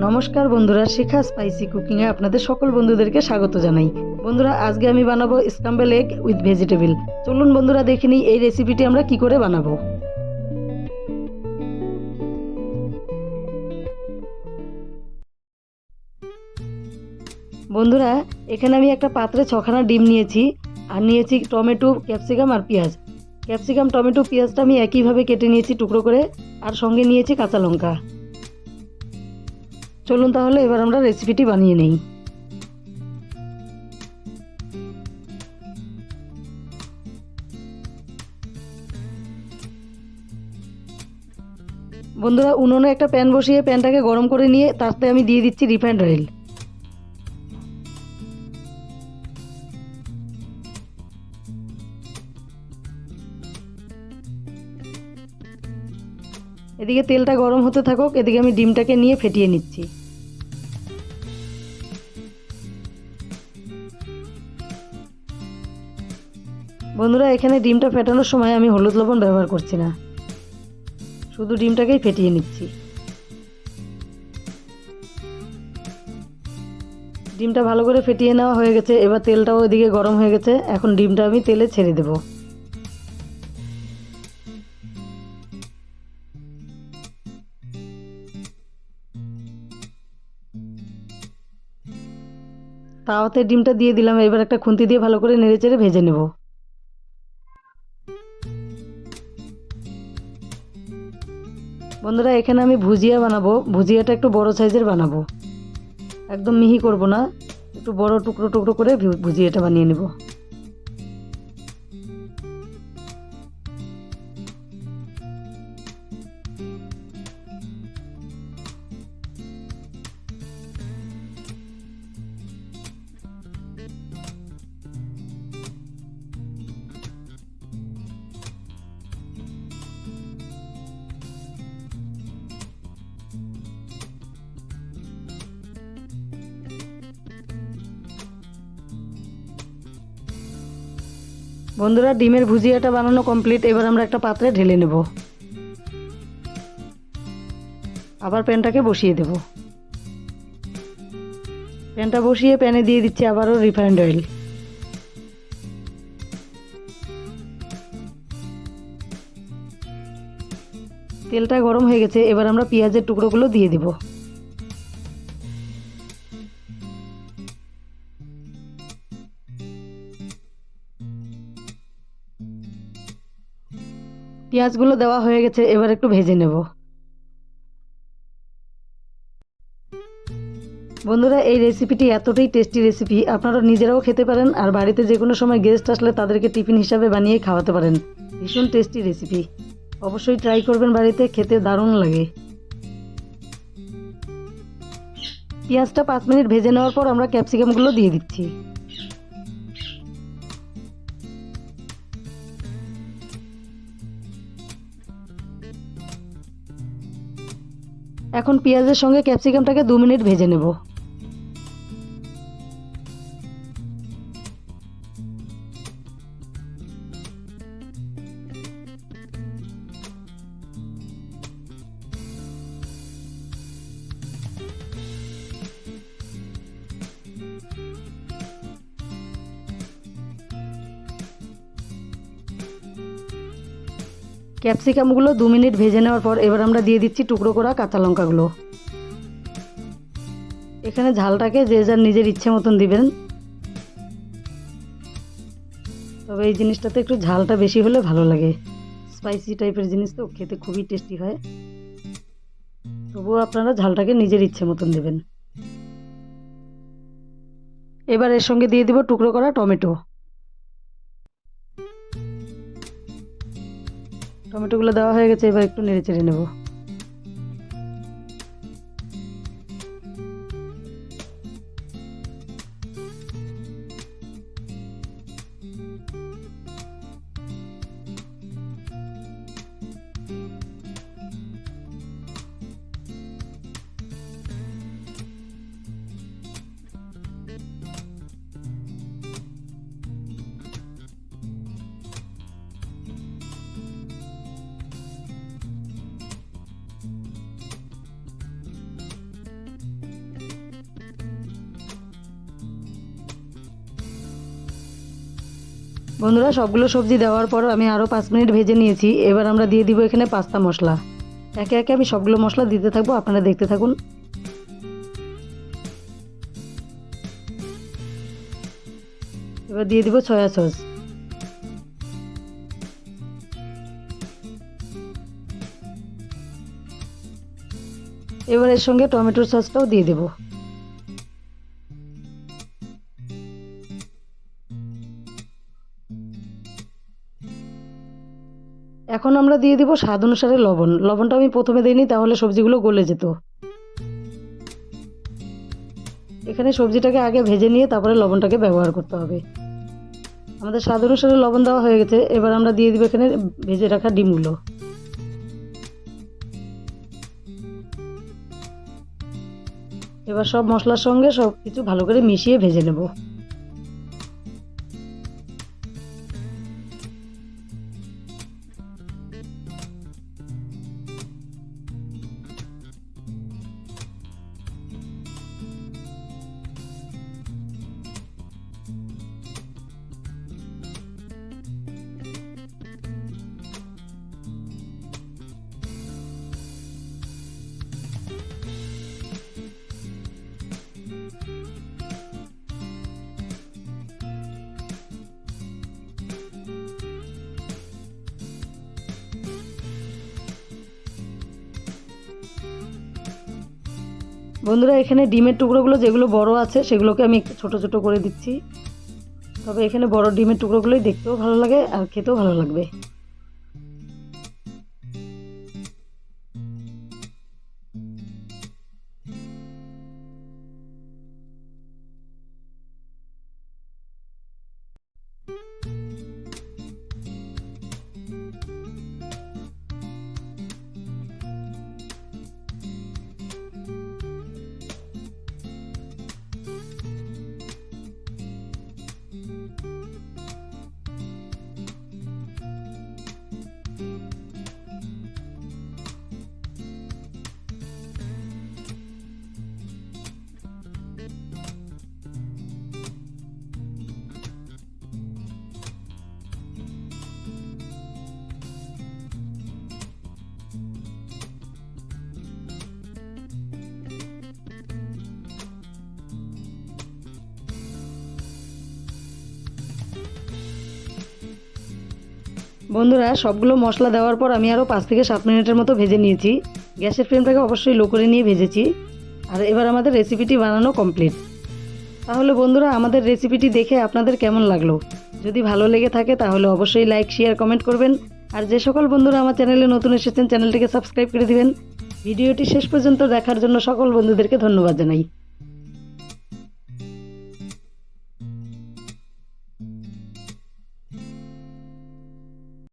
নমস্কার বন্ধুরা, শিখা স্পাইসি কুকিংয়ে আপনাদের সকল বন্ধুদেরকে স্বাগত জানাই। বন্ধুরা, আজকে আমি বানাবো স্ক্রাম্বল এগ উইথ ভেজিটেবল। চলুন বন্ধুরা দেখে নিই এই রেসিপিটি আমরা কি করে বানাবো। বন্ধুরা, এখানে আমি একটা পাত্রে 6খানা ডিম নিয়েছি আর নিয়েছি টমেটো, ক্যাপসিকাম আর পেঁয়াজ। ক্যাপসিকাম, টমেটো, পেঁয়াজটা আমি একইভাবে কেটে নিয়েছি টুকরো করে, আর সঙ্গে নিয়েছি কাঁচা লঙ্কা। চলুন তাহলে এবার আমরা রেসিপিটি বানিয়ে নেই। বন্ধুরা, উনুনে একটা প্যান বসিয়ে প্যানটাকে গরম করে নিয়ে তাতে আমি দিয়ে দিচ্ছি রিফাইন্ড অয়েল। এদিকে তেলটা গরম হতে থাকুক, এদিকে আমি ডিমটাকে নিয়ে ফেটিয়ে নিচ্ছি। বন্ধুরা, এখানে ডিমটা ফেটানোর সময় আমি হলুদ লবণ ব্যবহার করছি না, শুধু ডিমটাকেই ফেটিয়ে নিচ্ছি। ডিমটা ভালো করে ফেটিয়ে নেওয়া হয়ে গেছে, এবার তেলটাও ওইদিকে গরম হয়ে গেছে। এখন ডিমটা আমি তেলে ছেড়ে দেব। তাওয়াতে ডিমটা দিয়ে দিলাম, এবার একটা খুন্তি দিয়ে ভালো করে নেড়েচেড়ে ভেজে নেব। বন্ধুরা, এখানে আমি ভুজিয়া বানাবো। ভুজিয়াটা একটু বড় সাইজের বানাবো, একদম মিহি করব না, একটু বড় টুকরো টুকরো করে ভুজিয়াটা বানিয়ে নেব। বন্ধুরা, ডিমের ভুজিয়াটা বানানো কমপ্লিট। এবার আমরা একটা পাত্রে ঢেলে নেব, আবার প্যানটাকে বসিয়ে দেব। প্যানটা বসিয়ে প্যানে দিয়ে দিচ্ছি আবারও রিফাইন্ড অয়েল। তেলটা গরম হয়ে গেছে, এবার আমরা পেঁয়াজের টুকরোগুলো দিয়ে দেব। পেঁয়াজগুলো দেওয়া হয়ে গেছে, এবার একটু ভেজে নেব। বন্ধুরা, এই রেসিপিটি এতটাই টেস্টি রেসিপি, আপনারা নিজেরাও খেতে পারেন আর বাড়িতে যে কোনো সময় গেস্ট আসলে তাদেরকে টিফিন হিসাবে বানিয়ে খাওয়াতে পারেন। ভীষণ টেস্টি রেসিপি, অবশ্যই ট্রাই করবেন বাড়িতে, খেতে দারুণ লাগে। পেঁয়াজটা 5 মিনিট ভেজে নেওয়ার পর আমরা ক্যাপসিকামগুলো দিয়ে দিচ্ছি। এখন পেঁয়াজের সঙ্গে ক্যাপসিকামটাকে 2 মিনিট ভেজে নেব। ক্যাপসিকামগুলো 2 মিনিট ভেজে নেওয়ার পর এবার আমরা দিয়ে দিচ্ছি টুকরো করা কাঁচা লঙ্কাগুলো। এখানে ঝালটাকে যে যার নিজের ইচ্ছে মতন দিবেন, তবে এই জিনিসটাতে একটু ঝালটা বেশি হলে ভালো লাগে। স্পাইসি টাইপের জিনিস তো খেতে খুবই টেস্টি হয়, তবুও আপনারা ঝালটাকে নিজের ইচ্ছে মতন দেবেন। এবার এর সঙ্গে দিয়ে দিব টুকরো করা টমেটো। টমেটোগুলো দেওয়া হয়ে গেছে, এবার একটু নেড়ে চেড়ে নেব। বন্ধুরা, সবগুলো সবজি দেওয়ার পর আমি আরও 5 মিনিট ভেজে নিয়েছি। এবার আমরা দিয়ে দিব এখানে পাস্তা মশলা। একে একে আমি সবগুলো মশলা দিতে থাকবো, আপনারা দেখতে থাকুন। এবার দিয়ে দিব সয়া সস। এবার এর সঙ্গে টমেটোর সসটাও দিয়ে দেব। এখন আমরা দিয়ে দিব স্বাদ অনুসারে লবণ। লবণটা আমি প্রথমে দিইনি, তাহলে সবজিগুলো গলে যেত। এখানে সবজিটাকে আগে ভেজে নিয়ে তারপরে লবণটাকে ব্যবহার করতে হবে। আমাদের স্বাদ অনুসারে লবণ দেওয়া হয়ে গেছে। এবার আমরা দিয়ে দিব এখানে ভেজে রাখা ডিমগুলো। এবার সব মশলার সঙ্গে সব কিছু ভালো করে মিশিয়ে ভেজে নেব। বন্ধুরা, এখানে ডিমের টুকরোগুলো যেগুলো বড় আছে সেগুলোকে আমি একটু ছোট ছোট করে দিচ্ছি। তবে এখানে বড় ডিমের টুকরোগুলোই দেখতেও ভালো লাগে আর খেতেও ভালো লাগবে। বন্ধুরা, সবগুলো মশলা দেওয়ার পর আমি আরও 5 থেকে 7 মিনিটের মতো ভেজে নিয়েছি। গ্যাসের ফ্লেমটাকে অবশ্যই লো করে নিয়ে ভেজেছি। আর এবার আমাদের রেসিপিটি বানানো কমপ্লিট। তাহলে বন্ধুরা, আমাদের রেসিপিটি দেখে আপনাদের কেমন লাগলো? যদি ভালো লেগে থাকে তাহলে অবশ্যই লাইক, শেয়ার, কমেন্ট করবেন। আর যে সকল বন্ধুরা আমার চ্যানেলে নতুন এসেছেন চ্যানেলটিকে সাবস্ক্রাইব করে দিবেন। ভিডিওটি শেষ পর্যন্ত দেখার জন্য সকল বন্ধুদেরকে ধন্যবাদ জানাই।